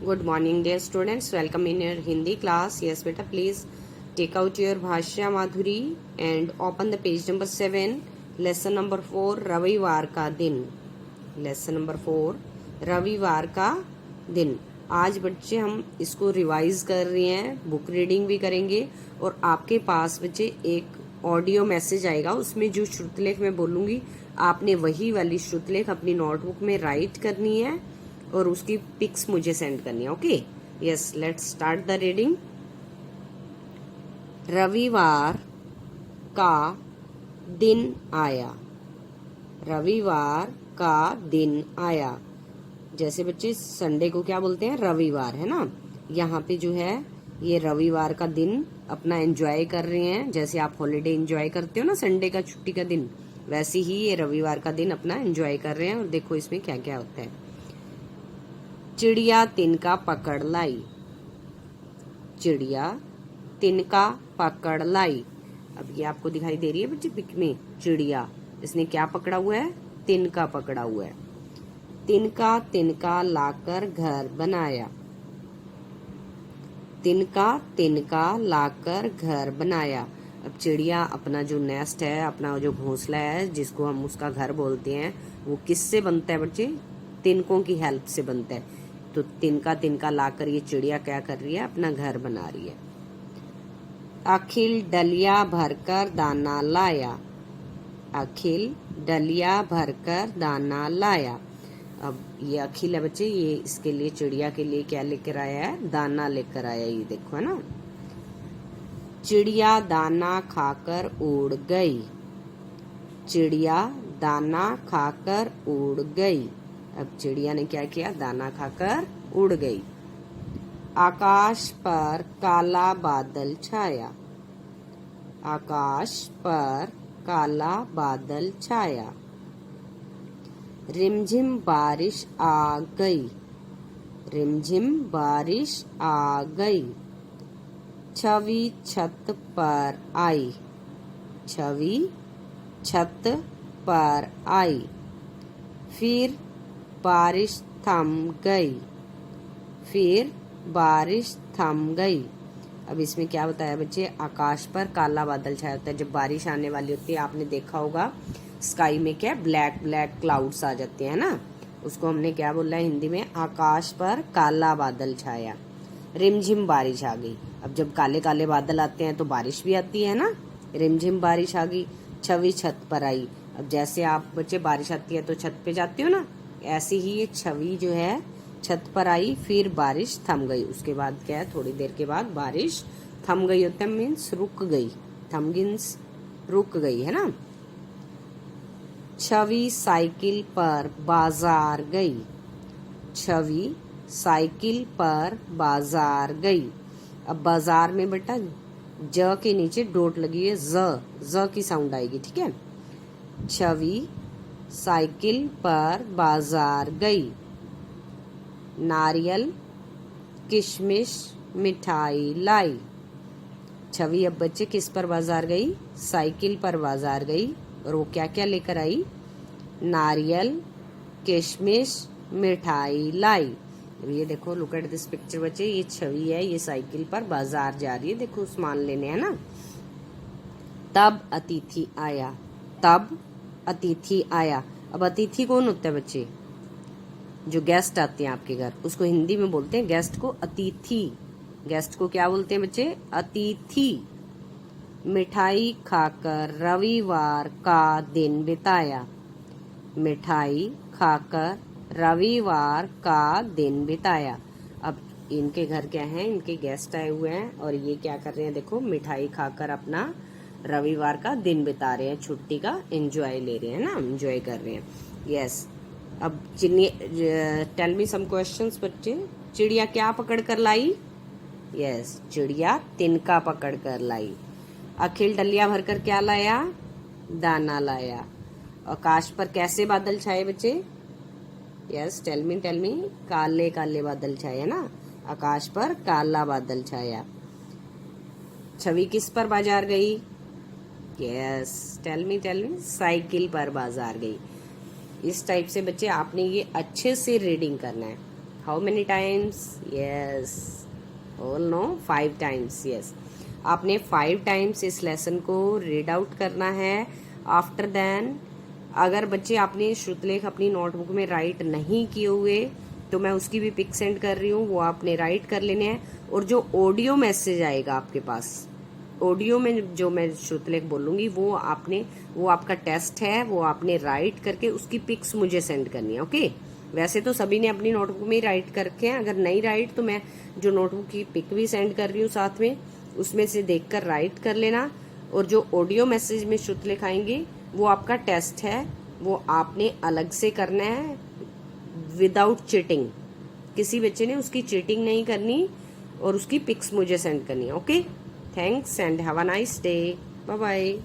Good morning, dear students. Welcome in your Hindi class. Yes, beta, please take out your Bhashya Madhuri and open the page number 7, lesson number 4, रविवार का दिन. Lesson number 4, रविवार का दिन. आज बच्चे हम इसको रिवाइज कर रहे हैं, बुक रीडिंग भी करेंगे और आपके पास बच्चे एक ऑडियो मैसेज आएगा. उसमें जो श्रुतलेख मैं बोलूंगी आपने वही वाली श्रुतलेख अपनी नोटबुक में राइट करनी है और उसकी पिक्स मुझे सेंड करनी है. Okay, yes, let's start the reading. रविवार का दिन आया. रविवार का दिन आया. जैसे बच्चे संडे को क्या बोलते हैं, रविवार, है ना. यहाँ पे जो है ये रविवार का दिन अपना एंजॉय कर रहे हैं. जैसे आप हॉलीडे एंजॉय करते हो ना, संडे का छुट्टी का दिन, वैसे ही ये रविवार का दिन अपना एंजॉय कर रहे हैं. और देखो इसमें क्या क्या होता है. चिड़िया तिनका पकड़ लाई. चिड़िया तिनका पकड़ लाई. अब ये आपको दिखाई दे रही है बच्चे पिक में. चिड़िया, इसने क्या पकड़ा हुआ है, तिनका पकड़ा हुआ है. तिनका तिनका लाकर घर बनाया. तिनका तिनका लाकर घर बनाया. अब चिड़िया अपना जो नेस्ट है, अपना जो घोंसला है, जिसको हम उसका घर बोलते हैं, वो किससे बनता है बच्चे, तिनकों की हेल्प से बनता है. तो तिनका तिनका लाकर ये चिड़िया क्या कर रही है, अपना घर बना रही है. अखिल डलिया भरकर दाना लाया. अखिल डलिया भरकर दाना लाया. अब ये अखिल है बच्चे, ये इसके लिए, चिड़िया के लिए क्या लेकर आया है, दाना लेकर आया. ये देखो, है ना. चिड़िया दाना खाकर उड़ गई. चिड़िया दाना खाकर उड़ गई. अब चिड़िया ने क्या किया, दाना खाकर उड़ गई. आकाश पर काला बादल छाया. आकाश पर काला बादल छाया. रिमझिम बारिश आ गई. रिमझिम बारिश आ गई. छवि छत पर आई. छवि छत पर आई. फिर बारिश थम गई. फिर बारिश थम गई. अब इसमें क्या बताया बच्चे, आकाश पर काला बादल छाया होता है. जब बारिश आने वाली होती है, आपने देखा होगा स्काई में क्या ब्लैक ब्लैक क्लाउड्स आ जाते हैं ना. उसको हमने क्या बोला है हिंदी में, आकाश पर काला बादल छाया. रिमझिम बारिश आ गई. अब जब काले काले बादल आते हैं तो बारिश भी आती है ना. रिमझिम बारिश आ गई. छवि छत पर आई. अब जैसे आप बच्चे बारिश आती है तो छत पे जाते हो ना, ऐसे ही ये छवि जो है छत पर आई. फिर बारिश थम गई. उसके बाद क्या है, थोड़ी देर के बाद बारिश थम गई होता है, मीन्स रुक गई. थम मीन्स रुक गई, है ना. छवि साइकिल पर बाजार गई. छवि साइकिल पर बाजार गई. अब बाजार में बेटा ज के नीचे डॉट लगी है, ज की साउंड आएगी, ठीक है. छवि साइकिल पर बाजार गई. नारियल किशमिश मिठाई लाई. छवि अब बच्चे किस पर बाजार गई, साइकिल पर बाजार गई. और वो क्या क्या लेकर आई, नारियल किशमिश मिठाई लाई. ये देखो, लुक एट दिस पिक्चर बच्चे. ये छवि है, ये साइकिल पर बाजार जा रही है. देखो सामान लेने, है ना. तब अतिथि आया. तब अतिथि आया. अब अतिथि कौन होता है बच्चे, जो गेस्ट आते हैं आपके घर, उसको हिंदी में बोलते हैं गेस्ट को अतिथि. गेस्ट को क्या बोलते हैं बच्चे, अतिथि. मिठाई खाकर रविवार का दिन बिताया. मिठाई खाकर रविवार का दिन बिताया. अब इनके घर क्या है, इनके गेस्ट आए हुए हैं और ये क्या कर रहे हैं, देखो मिठाई खाकर अपना रविवार का दिन बिता रहे हैं, छुट्टी का एंजॉय ले रहे हैं ना, एंजॉय कर रहे हैं. यस. अब टेल मी सम क्वेश्चंस बच्चे. चिड़िया क्या पकड़ कर लाई, यस, चिड़िया तिनका पकड़ कर लाई. अखिल डलिया भरकर क्या लाया, दाना लाया. आकाश पर कैसे बादल छाए बच्चे, यस, टेल मी काले काले बादल छाए, है ना. आकाश पर काला बादल छाया. छवि किस पर बाजार गई, यस, टेल मी साइकिल पर बाजार गई. इस टाइप से बच्चे आपने ये अच्छे से रीडिंग करना है. How many times? Yes, all know 5 times. Yes, आपने 5 टाइम्स इस लेसन को रीड आउट करना है। आफ्टर देन अगर बच्चे आपने श्रुतलेख अपनी नोटबुक में राइट नहीं किए हुए तो मैं उसकी भी पिक सेंड कर रही हूँ, वो आपने राइट कर लेने हैं। और जो ऑडियो मैसेज आएगा आपके पास, ऑडियो में जो मैं श्रुतलेख बोलूंगी वो आपका टेस्ट है, वो आपने राइट करके उसकी पिक्स मुझे सेंड करनी है। ओके, वैसे तो सभी ने अपनी नोटबुक में ही राइट करके हैं, अगर नहीं राइट तो मैं जो नोटबुक की पिक भी सेंड कर रही हूँ साथ में, उसमें से देखकर राइट कर लेना। और जो ऑडियो मैसेज में श्रुतलेख आएंगे वो आपका टेस्ट है, वो आपने अलग से करना है विदाउट चीटिंग। किसी बच्चे ने उसकी चीटिंग नहीं करनी और उसकी पिक्स मुझे सेंड करनी है। Okay, thanks and have a nice day, bye bye.